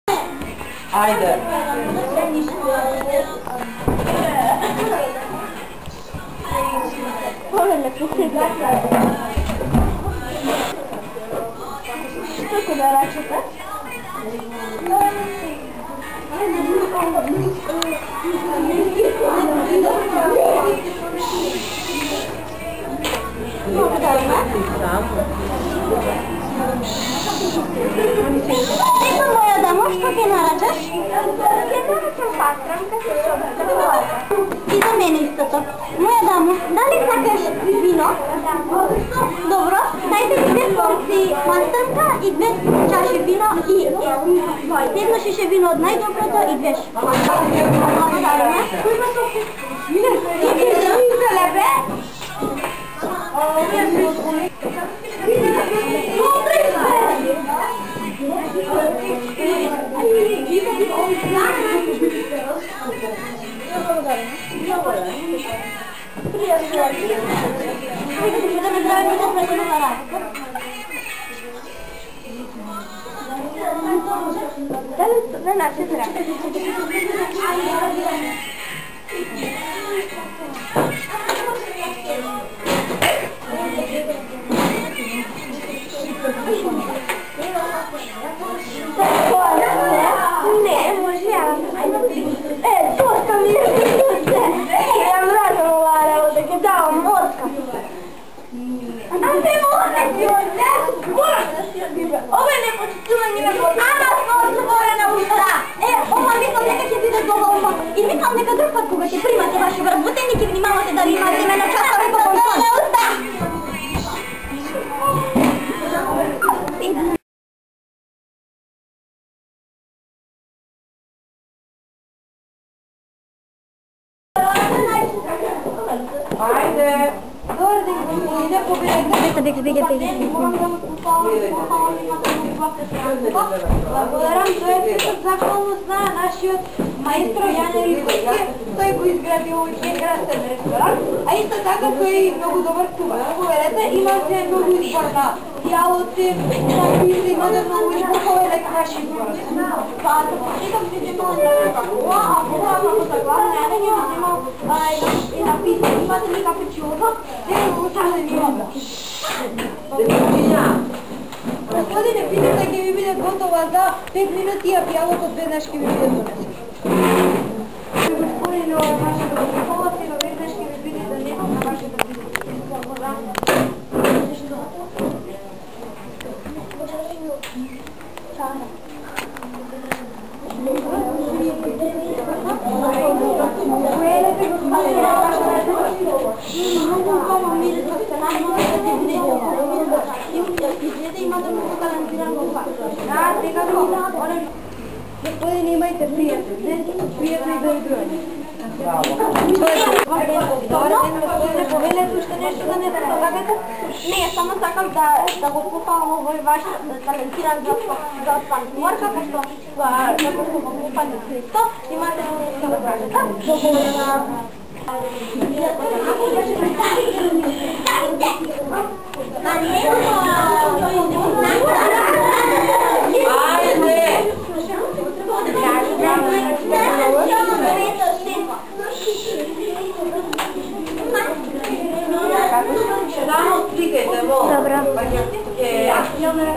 Ајде. Што ќе да рачете? Ето моја дамо, што ќе нарачаш? Ќе нарачам пастрамка со шобата. И за мене истото. Моја дамо, дали сакаш вино? Добро, дајте ми 2 порции пастрамка и 2 чаши вино и едно шише вино од најдоброто и 2 благодариме. Ова е непочитување на Бога. Ама сме отворена уста. Ова мислам дека ќе биде доволно. И мислам дека друг пат кога ќе примате ваши вработени ќе внимавате да имате мене часове по контрол. Ајде. Добре, дека победите. Благодарам, тој е захвално знае нашиот маестро Јане Ривковски. Тој го изгради овој прекрасен ресторан, а исто така тој е многу добар кувар. Поверете, имате многу избор на јалоци, на пица, имате многу избор, поверете наши избор. Па, да почитам си че тоа не е како ова, а ова како главна Јане ги взимал и на пица. Имате ли капучино? Дека го саден имаме. Господине, пицата ќе ви биде готова за 5 минути, а пијалото веднаш ќе ви биде донесено. Господине, ова вашето полосино веднаш ќе ви биде донесено на вашето Господине, имајте пријатно и дојдување. Повелете уште нешто да не предлагате? Не, само сакам да го похвалам овој ваш талентиран Гаспар Морка, пошто како што го пупате Христо, имате да го кажете. Добро.